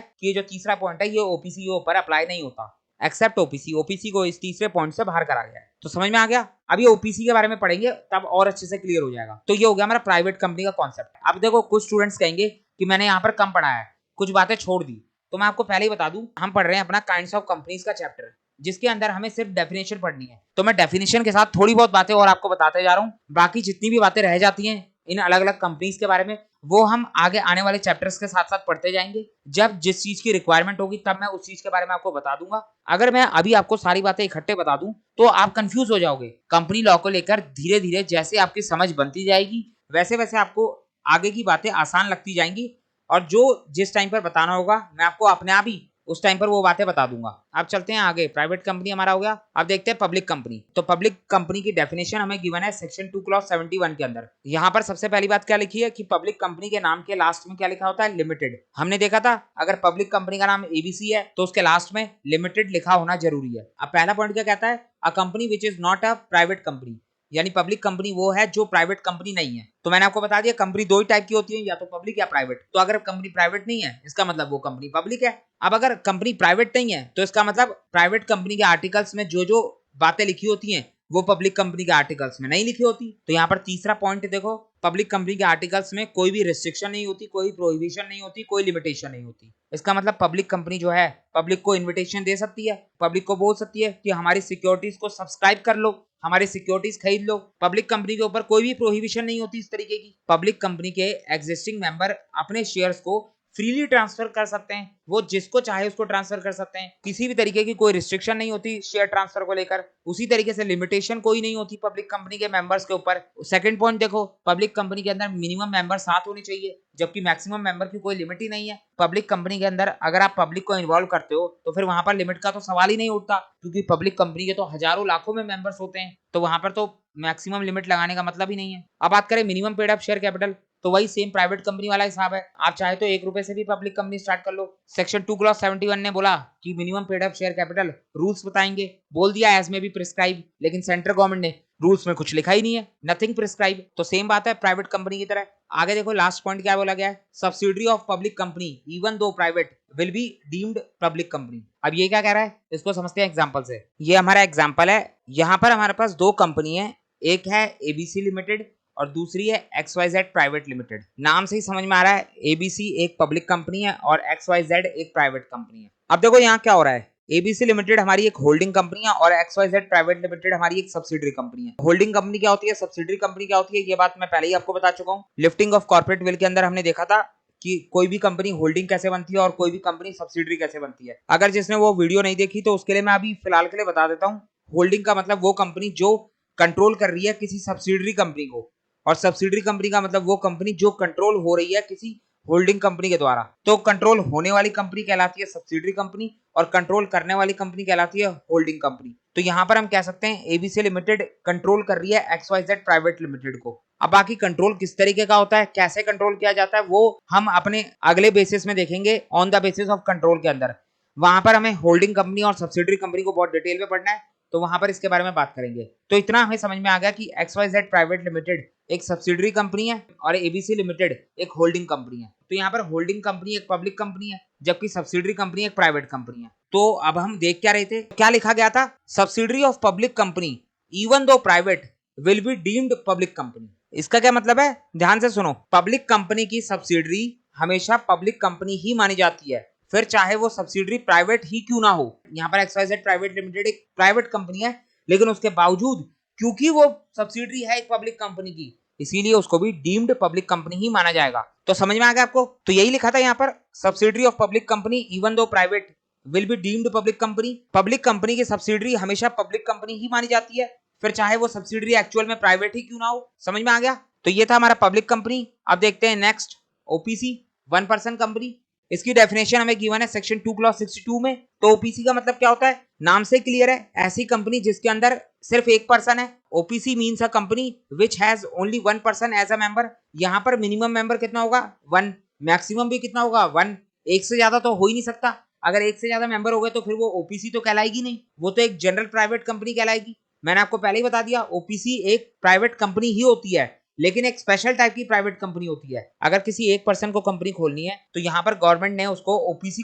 कि ये जो तीसरा पॉइंट है ये ओपीसी के ऊपर अप्लाई नहीं होता, एक्सेप्ट ओपीसी। ओपीसी को इस तीसरे पॉइंट से बाहर करा गया है। तो समझ में आ गया? अभी ओपीसी के बारे में पढ़ेंगे तब और अच्छे से क्लियर हो जाएगा। तो ये हो गया हमारा प्राइवेट कंपनी का कॉन्सेप्ट। अब देखो कुछ स्टूडेंट्स कहेंगे कि मैंने यहाँ पर कम पढ़ाया है, कुछ बातें छोड़ दी, तो मैं आपको पहले ही बता दूं, हम पढ़ रहे हैं अपना काइंड्स ऑफ कंपनीज का चैप्टर, जिसके अंदर हमें सिर्फ डेफिनेशन पढ़नी है। तो मैं डेफिनेशन के साथ थोड़ी बहुत बातें और आपको बताते जा रहा हूँ, बाकी जितनी भी बातें रह जाती हैं इन अलग अलग कंपनीज के बारे में वो हम आगे आने वाले चैप्टर्स के साथ साथ पढ़ते जाएंगे। जब जिस चीज की रिक्वायरमेंट होगी तब मैं उस चीज के बारे में आपको बता दूंगा। अगर मैं अभी आपको सारी बातें इकट्ठे बता दूं तो आप कंफ्यूज हो जाओगे। कंपनी लॉ को लेकर धीरे धीरे जैसे आपकी समझ बनती जाएगी वैसे वैसे आपको आगे की बातें आसान लगती जाएंगी, और जो जिस टाइम पर बताना होगा मैं आपको अपने आप ही उस टाइम पर वो बातें बता दूंगा। अब चलते हैं आगे। प्राइवेट कंपनी हमारा हो गया, अब देखते हैं पब्लिक कंपनी। तो पब्लिक कंपनी की डेफिनेशन हमें गिवन है सेक्शन 2 क्लॉज 71 के अंदर। यहाँ पर सबसे पहली बात क्या लिखी है कि पब्लिक कंपनी के नाम के लास्ट में क्या लिखा होता है? लिमिटेड। हमने देखा था अगर पब्लिक कंपनी का नाम एबीसी है तो उसके लास्ट में लिमिटेड लिखा होना जरूरी है। अब पहला पॉइंट क्या कहता है? अ company which is not a private company, यानी पब्लिक कंपनी वो है जो प्राइवेट कंपनी नहीं है। तो मैंने आपको बता दिया कंपनी दो ही टाइप की होती है, या तो पब्लिक या प्राइवेट। तो अगर कंपनी प्राइवेट नहीं है इसका मतलब वो कंपनी पब्लिक है। अब अगर कंपनी प्राइवेट नहीं है तो इसका मतलब प्राइवेट कंपनी के आर्टिकल्स में जो जो बातें लिखी होती हैं वो पब्लिक कंपनी के आर्टिकल्स में नहीं लिखी होती। तो यहाँ पर तीसरा पॉइंट देखो, पब्लिक कंपनी के आर्टिकल्स में कोई भी रिस्ट्रिक्शन नहीं होती, कोई प्रोहिबिशन नहीं होती, कोई लिमिटेशन नहीं होती। इसका मतलब पब्लिक कंपनी जो है पब्लिक को इन्विटेशन दे सकती है, पब्लिक को बोल सकती है कि हमारी सिक्योरिटीज को सब्सक्राइब कर लो, हमारी सिक्योरिटीज खरीद लो। पब्लिक कंपनी के ऊपर कोई भी प्रोहिबिशन नहीं होती इस तरीके की। पब्लिक कंपनी के एग्जिस्टिंग मेंबर अपने शेयर्स को फ्रीली ट्रांसफर कर सकते हैं, वो जिसको चाहे उसको ट्रांसफर कर सकते हैं, किसी भी तरीके की कोई रिस्ट्रिक्शन नहीं होती शेयर ट्रांसफर को लेकर। उसी तरीके से लिमिटेशन कोई नहीं होती पब्लिक कंपनी के मेंबर्स के ऊपर। सेकंड पॉइंट देखो, पब्लिक कंपनी के अंदर मिनिमम मेंबर 7 होने चाहिए, जबकि मैक्सिमम मेंबर की कोई लिमिट ही नहीं है। पब्लिक कंपनी के अंदर अगर आप पब्लिक को इन्वॉल्व करते हो तो फिर वहां पर लिमिट का तो सवाल ही नहीं उठता, क्योंकि पब्लिक कंपनी के तो हजारों लाखों में मेंबर्स होते हैं, तो वहां पर तो मैक्सिमम लिमिट लगाने का मतलब ही नहीं है। अब बात करें minimum paid up share capital, तो वही सेम प्राइवेट कंपनी वाला हिसाब है। आप चाहे तो 1 रुपए से भी पब्लिक कंपनी स्टार्ट कर लो। सेक्शन 2 क्लॉज 71 ने बोला कि minimum paid up share capital rules बताएंगे, बोल दिया एज में बी प्रिस्क्राइब, लेकिन सेंट्रल गवर्नमेंट ने रूल्स में कुछ लिखा ही नहीं है, नथिंग प्रिस्क्राइब। तो सेम बात है प्राइवेट कंपनी की तरह। आगे देखो लास्ट पॉइंट क्या बोला गया है, subsidiary of public company even though private will be deemed public company. अब ये क्या कह रहा है इसको समझते हैं एग्जांपल से। ये हमारा एग्जांपल है, यहाँ पर हमारे पास दो कंपनी है, एक है एबीसी लिमिटेड और दूसरी है XYZ प्राइवेट लिमिटेड। नाम से ही समझ में आ रहा है एबीसी एक पब्लिक कंपनी है और XYZ एक प्राइवेट कंपनी है। अब देखो यहाँ क्या हो रहा है, एबीसी लिमिटेड हमारी एक होल्डिंग कंपनी है और XYZ प्राइवेट लिमिटेड हमारी एक सब्सिडरी कंपनी है। होल्डिंग कंपनी क्या होती है, सब्सिडरी कंपनी क्या होती है, ये बात मैं पहले ही आपको बता चुका हूँ। लिफ्टिंग ऑफ कॉर्पोरेट विल के अंदर हमने देखा था कि कोई भी कंपनी होल्डिंग कैसे बनती है और कोई भी कंपनी सब्सिडरी कैसे बनती है। अगर जिसने वो वीडियो नहीं देखी तो उसके लिए मैं अभी फिलहाल के लिए बता देता हूँ। होल्डिंग का मतलब वो कंपनी जो कंट्रोल कर रही है किसी सब्सिडरी कंपनी को, और सब्सिडरी कंपनी का मतलब वो कंपनी जो कंट्रोल हो रही है किसी होल्डिंग कंपनी के द्वारा। तो कंट्रोल होने वाली कंपनी कहलाती है सब्सिडरी कंपनी और कंट्रोल करने वाली कंपनी कहलाती है होल्डिंग कंपनी। तो यहाँ पर हम कह सकते हैं एबीसी लिमिटेड कंट्रोल कर रही है XYZ प्राइवेट लिमिटेड को। अब बाकी कंट्रोल किस तरीके का होता है, कैसे कंट्रोल किया जाता है, वो हम अपने अगले बेसिस में देखेंगे on the basis of control के अंदर। वहां पर हमें होल्डिंग कंपनी और सब्सिडरी कंपनी को बहुत डिटेल में पढ़ना है, तो वहां पर इसके बारे में बात करेंगे। तो इतना हमें समझ में आ गया कि XYZ प्राइवेट लिमिटेड एक सब्सिडरी कंपनी है और एबीसी लिमिटेड एक होल्डिंग कंपनी है। तो यहाँ पर होल्डिंग कंपनी एक पब्लिक कंपनी है जबकि सब्सिडरी कंपनी एक प्राइवेट कंपनी है। तो अब हम देख क्या रहे थे, क्या लिखा गया था, subsidiary of public company even though private will be deemed public company. इसका क्या मतलब है, ध्यान से सुनो। पब्लिक कंपनी की सब्सिडरी हमेशा पब्लिक कंपनी ही मानी जाती है, फिर चाहे वो सब्सिडरी प्राइवेट ही क्यों ना हो। यहाँ पर XYZ प्राइवेट लिमिटेड एक प्राइवेट कंपनी है, लेकिन उसके बावजूद क्योंकि वो सब्सिडरी है एक पब्लिक कंपनी की, इसीलिए उसको भी डीम्ड पब्लिक कंपनी ही माना जाएगा। तो समझ में आ गया आपको। तो यही लिखा था यहाँ पर, subsidiary of public company even though private will be deemed public company. Public company की सब्सिडरी हमेशा पब्लिक कंपनी ही मानी जाती है, फिर चाहे वो सब्सिडरी एक्चुअल में प्राइवेट ही क्यों ना हो। समझ में आ गया। तो ये था हमारा पब्लिक कंपनी। अब देखते हैं next, OPC one person company. इसकी डेफिनेशन हमें गिवन है सेक्शन 2 क्लॉज 62 में। तो ओपीसी का मतलब क्या होता है, नाम से क्लियर है, ऐसी कंपनी जिसके अंदर सिर्फ एक पर्सन है। OPC means a company which has only one person as a member. यहाँ पर मिनिमम मेंबर कितना होगा? 1। मैक्सिमम भी कितना होगा? 1। एक से ज्यादा तो हो ही नहीं सकता। अगर एक से ज्यादा मेंबर हो गए तो फिर वो ओपीसी तो कहलाएगी नहीं, वो तो एक जनरल प्राइवेट कंपनी कहलाएगी। मैंने आपको पहले ही बता दिया, ओपीसी एक प्राइवेट कंपनी ही होती है, लेकिन एक स्पेशल टाइप की प्राइवेट कंपनी होती है। अगर किसी एक पर्सन को कंपनी खोलनी है तो यहाँ पर गवर्नमेंट ने उसको ओपीसी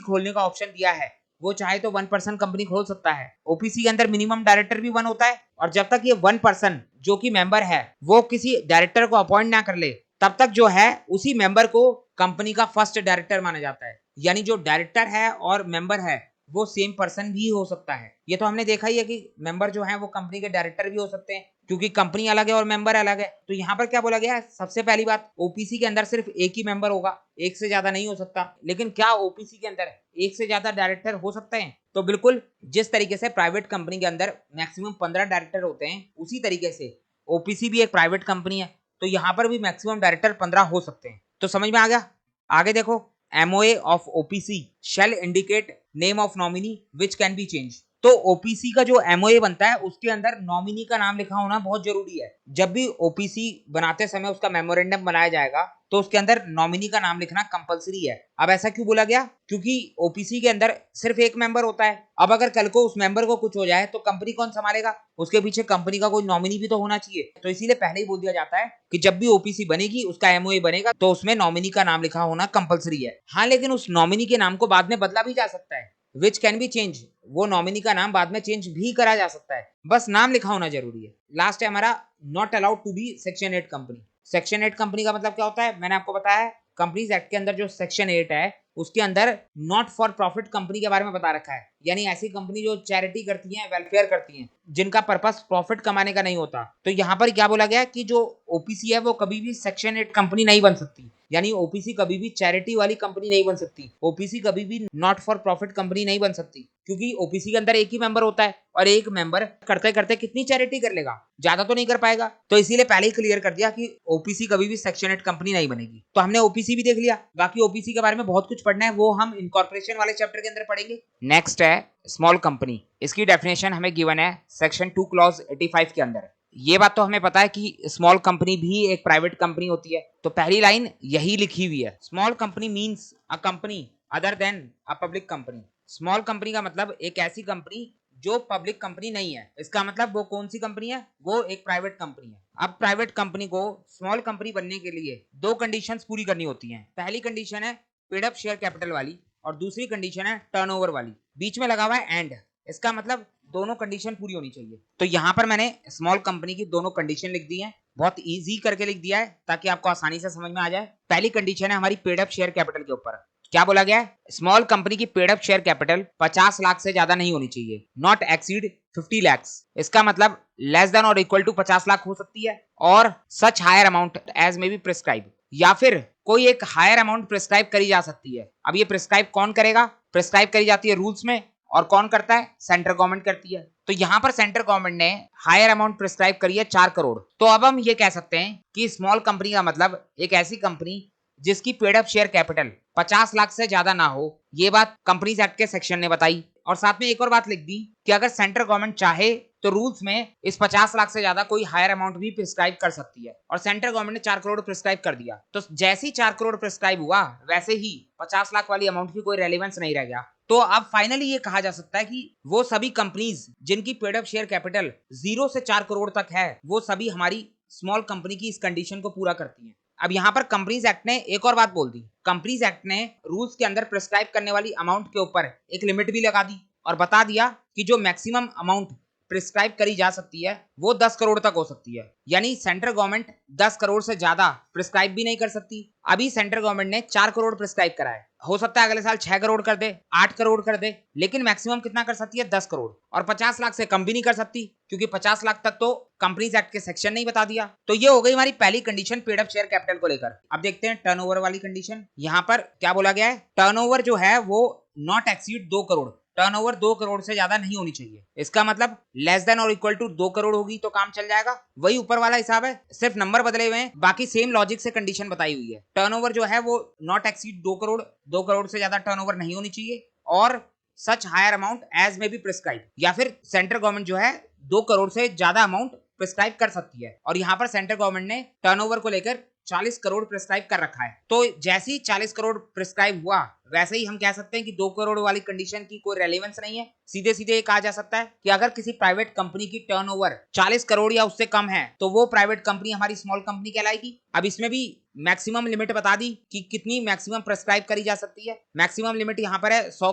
खोलने का ऑप्शन दिया है। वो चाहे तो 1 पर्सन कंपनी खोल सकता है। ओपीसी के अंदर मिनिमम डायरेक्टर भी 1 होता है, और जब तक ये 1 पर्सन जो कि मेंबर है वो किसी डायरेक्टर को अपॉइंट ना कर ले, तब तक जो है उसी मेंबर को कंपनी का फर्स्ट डायरेक्टर माना जाता है। यानी जो डायरेक्टर है और मेंबर है वो सेम पर्सन भी हो सकता है। ये तो हमने देखा ही है कि मेंबर जो है वो कंपनी के डायरेक्टर भी हो सकते हैं, क्योंकि कंपनी अलग है और मेंबर अलग है। तो यहाँ पर क्या बोला गया है? सबसे पहली बात, ओपीसी के अंदर सिर्फ एक ही मेंबर होगा, एक से ज्यादा नहीं हो सकता। लेकिन क्या ओपीसी के अंदर एक से ज्यादा डायरेक्टर हो सकते हैं? तो बिल्कुल, जिस तरीके से प्राइवेट कंपनी के अंदर मैक्सिमम 15 डायरेक्टर होते हैं, उसी तरीके से ओपीसी भी एक प्राइवेट कंपनी है, तो यहाँ पर भी मैक्सिमम डायरेक्टर 15 हो सकते हैं। तो समझ में आ गया? आगे देखो, MOA of OPC shall indicate name of nominee which can be changed। तो ओपीसी का जो एमओए बनता है उसके अंदर नॉमिनी का नाम लिखा होना बहुत जरूरी है। जब भी ओपीसी बनाते समय उसका मेमोरेंडम बनाया जाएगा तो उसके अंदर नॉमिनी का नाम लिखना कंपलसरी है। अब ऐसा क्यों बोला गया? क्योंकि ओपीसी के अंदर सिर्फ एक मेंबर होता है। अब अगर कल को उस मेंबर को कुछ हो जाए तो कंपनी कौन संभालेगा? उसके पीछे कंपनी का कोई नॉमिनी भी तो होना चाहिए। तो इसीलिए पहले ही बोल दिया जाता है कि जब भी ओपीसी बनेगी, उसका एमओए बनेगा, तो उसमें नॉमिनी का नाम लिखा होना कंपलसरी है। हाँ, लेकिन उस नॉमिनी के नाम को बाद में बदला भी जा सकता है, विच कैन बी चेंज। वो नॉमिनी का नाम बाद में चेंज भी करा जा सकता है, बस नाम लिखा होना जरूरी है। लास्ट है हमारा not allowed to be section 8 company. Section 8 company का मतलब क्या होता है? मैंने आपको बताया है, कंपनीज एक्ट के अंदर जो सेक्शन 8 है उसके अंदर नॉट फॉर प्रॉफिट कंपनी के बारे में बता रखा है। यानी ऐसी कंपनी जो चैरिटी करती हैं, वेलफेयर करती हैं, जिनका पर्पस प्रॉफिट कमाने का नहीं होता। तो यहाँ पर क्या बोला गया कि जो ओपीसी है वो कभी भी सेक्शन 8 कंपनी नहीं बन सकती। यानी ओपीसी कभी भी चैरिटी वाली कंपनी नहीं बन सकती, ओपीसी कभी भी नॉट फॉर प्रॉफिट कंपनी नहीं बन सकती, क्योंकि ओपीसी के अंदर एक ही मेंबर होता है और एक मेंबर करते करते कितनी चैरिटी कर लेगा? ज्यादा तो नहीं कर पाएगा। तो इसीलिए पहले ही क्लियर कर दिया कि ओपीसी कभी भी सेक्शन 8 कंपनी नहीं बनेगी। तो हमने ओपीसी भी देख लिया। बाकी ओपीसी के बारे में बहुत कुछ पढ़ना है, वो हम इनकॉर्पोरेशन वाले चैप्टर के अंदर पढ़ेंगे। नेक्स्ट है स्मॉल कंपनी। इसकी डेफिनेशन हमें गिवन है सेक्शन 2 क्लॉज 85 के अंदर। ये बात तो हमें पता है कि स्मॉल कंपनी भी एक प्राइवेट कंपनी होती है। तो पहली लाइन यही लिखी हुई है, small company means a company other than a public company. Small company का मतलब एक ऐसी कंपनी जो पब्लिक कंपनी नहीं है। इसका मतलब वो कौन सी कंपनी है? वो एक प्राइवेट कंपनी है। अब प्राइवेट कंपनी को स्मॉल कंपनी बनने के लिए 2 कंडीशंस पूरी करनी होती हैं। पहली कंडीशन है पेड अप शेयर कैपिटल वाली, और दूसरी कंडीशन है टर्नओवर वाली। बीच में लगा हुआ है एंड, इसका मतलब दोनों कंडीशन पूरी होनी चाहिए। तो यहाँ पर मैंने स्मॉल कंपनी की दोनों कंडीशन लिख दी है, बहुत इजी करके लिख दिया है ताकि आपको आसानी से समझ में आ जाए। पहली कंडीशन है हमारी पेड अप शेयर कैपिटल के ऊपर। क्या बोला गया है? स्मॉल कंपनी की paid up share capital 50 lakh से ज्यादा नहीं होनी चाहिए, नॉट एक्सीड 50 lakhs। इसका मतलब लेस देन और इक्वल टू 50 लाख हो सकती है, और such higher amount as may be prescribe, या फिर कोई एक हायर अमाउंट प्रिस्क्राइब करी जा सकती है। अब ये प्रिस्क्राइब कौन करेगा? प्रिस्क्राइब करी जाती है रूल्स में, और कौन करता है? सेंट्रल गवर्नमेंट करती है। तो यहाँ पर सेंट्रल गवर्नमेंट ने हायर अमाउंट प्रिस्क्राइब करी है 4 करोड़। तो अब हम ये कह सकते हैं कि स्मॉल कंपनी का मतलब एक ऐसी कंपनी जिसकी paid up share capital 50 lakh से ज्यादा ना हो। ये बात कंपनीज एक्ट के सेक्शन ने बताई, और साथ में एक और बात लिख दी कि अगर सेंट्रल गवर्नमेंट चाहे तो रूल्स में इस 50 लाख से ज्यादा कोई हायर अमाउंट भी प्रिस्क्राइब कर सकती है। और सेंट्रल गवर्नमेंट ने 4 करोड़ प्रिस्क्राइब कर दिया, तो जैसे ही 4 करोड़ प्रिस्क्राइब हुआ वैसे ही 50 लाख वाली अमाउंट की कोई रेलेवेंस नहीं रह गया। तो अब फाइनली ये कहा जा सकता है कि वो सभी कंपनीज जिनकी पेड अप शेयर कैपिटल 0 से 4 करोड़ तक है, वो सभी हमारी स्मॉल कंपनी की इस कंडीशन को पूरा करती हैं। अब यहाँ पर कंपनीज एक्ट ने एक और बात बोल दी। कंपनीज एक्ट ने रूल्स के अंदर प्रिस्क्राइब करने वाली अमाउंट के ऊपर एक लिमिट भी लगा दी, और बता दिया कि जो मैक्सिमम अमाउंट प्रिस्क्राइब करी जा सकती है वो 10 करोड़ तक हो सकती है। यानी सेंट्रल गवर्नमेंट 10 करोड़ से ज्यादा प्रिस्क्राइब भी नहीं कर सकती। अभी सेंट्रल गवर्नमेंट ने 4 करोड़ प्रिस्क्राइब करा है, हो सकता है अगले साल 6 करोड़ कर दे, 8 करोड़ कर दे, लेकिन मैक्सिमम कितना कर सकती है? 10 करोड़। और 50 लाख से कम भी नहीं कर सकती, क्योंकि 50 लाख तक तो कंपनीज एक्ट के सेक्शन ने ही बता दिया। तो ये हो गई हमारी पहली condition paid up share capital को लेकर। अब देखते हैं टर्नओवर वाली कंडीशन। यहाँ पर क्या बोला गया है? टर्नओवर जो है वो not exceed 2 crore. Turnover 2 crore से ज्यादा नहीं होनी चाहिए। इसका मतलब लेस देन और इक्वल टू 2 करोड़ होगी तो काम चल जाएगा। वही ऊपर वाला हिसाब है, सिर्फ नंबर बदले हुए हैं, बाकी सेम लॉजिक से कंडीशन बताई हुई है। टर्नओवर जो है वो नॉट एक्सीड 2 करोड़, 2 करोड़ से ज्यादा टर्नओवर नहीं होनी चाहिए, और सच हायर अमाउंट एज में भी प्रिस्क्राइब, या फिर सेंट्रल गवर्नमेंट जो है 2 करोड़ से ज्यादा अमाउंट प्रिस्क्राइब कर सकती है। और यहाँ पर सेंट्रल गवर्नमेंट ने टर्नओवर को लेकर 40 करोड़ प्रिस्क्राइब कर रखा है। तो जैसे ही 40 करोड़ प्रिस्क्राइब हुआ वैसे ही हम कह सकते हैं कि 2 करोड़ वाली कंडीशन की कोई रेलेवेंस नहीं है। सीधे सीधे ये कहा जा सकता है कि अगर किसी प्राइवेट कंपनी की टर्नओवर 40 करोड़ या उससे कम है तो वो प्राइवेट कंपनी हमारी स्मॉल कंपनी कहलाएगी। अब इसमें भी मैक्सिमम लिमिट बता दी कि कितनी मैक्सिमम प्रिस्क्राइब करी जा सकती है। मैक्सिमम लिमिट यहाँ पर है 100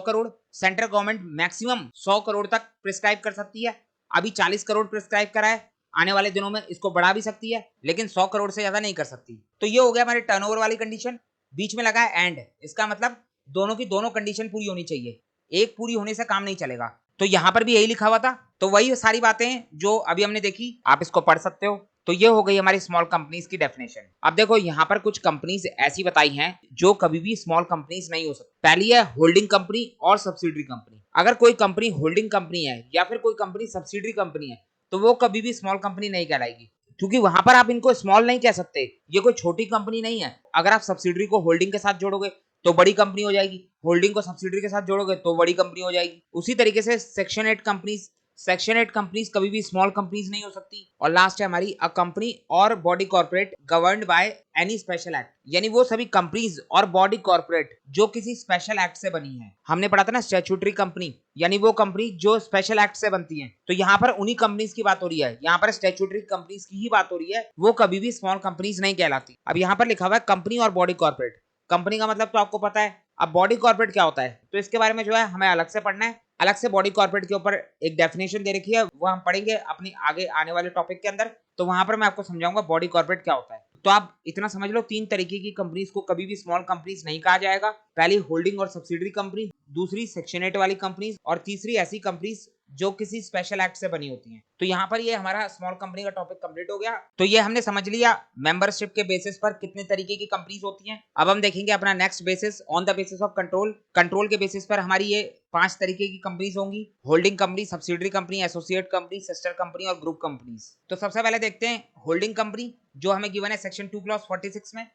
crore. Central government maximum 100 crore तक प्रिस्क्राइब कर सकती है। अभी 40 करोड़ प्रिस्क्राइब करा है, आने वाले दिनों में इसको बढ़ा भी सकती है, लेकिन 100 करोड़ से ज्यादा नहीं कर सकती। तो ये हो गया हमारे टर्नओवर वाली कंडीशन। बीच में लगा है एंड, इसका मतलब दोनों की दोनों कंडीशन पूरी होनी चाहिए, एक पूरी होने से काम नहीं चलेगा। तो यहां पर भी यही लिखा हुआ था। तो वही सारी बातें जो अभी हमने देखी, आप इसको पढ़ सकते हो। तो ये हो गई हमारी स्मॉल कंपनीज की डेफिनेशन। अब देखो यहाँ पर कुछ कंपनीज ऐसी बताई हैं जो कभी भी स्मॉल कंपनीज नहीं हो सकती। पहली है होल्डिंग कंपनी और सब्सिडरी कंपनी। अगर कोई कंपनी होल्डिंग कंपनी है या फिर कोई कंपनी सब्सिडरी कंपनी है तो वो कभी भी स्मॉल कंपनी नहीं कहलाएगी, क्योंकि वहां पर आप इनको स्मॉल नहीं कह सकते। ये कोई छोटी कंपनी नहीं है। अगर आप सब्सिडरी को होल्डिंग के साथ जोड़ोगे तो बड़ी कंपनी हो जाएगी, होल्डिंग को सब्सिडरी के साथ जोड़ोगे तो बड़ी कंपनी हो जाएगी। उसी तरीके से सेक्शन 8 कंपनीज कभी भी स्मॉल कंपनीज नहीं हो सकती। और लास्ट है हमारी अ कंपनी और body corporate governed by any special act, यानी वो सभी कंपनीज और बॉडी कॉर्पोरेट जो किसी स्पेशल एक्ट से बनी है। हमने पढ़ा था ना स्टैट्यूटरी कंपनी, यानी वो कंपनी जो स्पेशल एक्ट से बनती है। तो यहाँ पर उन्हीं कंपनीज की बात हो रही है, यहाँ पर स्टैट्यूटरी कंपनीज की ही बात हो रही है, वो कभी भी स्मॉल कंपनीज नहीं कहलाती। अब यहाँ पर लिखा हुआ है कंपनी और बॉडी कॉर्पोरेट। कंपनी का मतलब तो आपको पता है। अब बॉडी कॉर्पोरेट क्या होता है तो इसके बारे में जो है हमें अलग से पढ़ना है। अलग से बॉडी कॉर्पोरेट के ऊपर एक डेफिनेशन दे रखी है, वो हम पढ़ेंगे अपनी आगे आने वाले टॉपिक के अंदर। तो वहां पर मैं आपको समझाऊंगा बॉडी कॉर्पोरेट क्या होता है। तो आप इतना समझ लो, 3 तरीके की कंपनीज को कभी भी स्मॉल कंपनीज नहीं कहा जाएगा। पहली होल्डिंग और सब्सिडरी कंपनी, दूसरी सेक्शन 8 वाली कंपनीज, और तीसरी ऐसी कंपनीज जो किसी स्पेशल एक्ट से बनी होती हैं। तो यहाँ पर ये हमारा स्मॉल कंपनी का टॉपिक कंप्लीट हो गया। तो ये हमने समझ लिया मेंबरशिप के बेसिस पर कितने तरीके की कंपनीज होती हैं। अब हम देखेंगे अपना next basis on the basis of control. Control के बेसिस पर हमारी ये 5 तरीके की कंपनीज होंगी: holding company, subsidiary company, associate company, sister company और ग्रुप कंपनीज। तो सबसे पहले देखते हैं होल्डिंग कंपनी, जो हमें गिवन है सेक्शन 2 क्लॉज 46 में।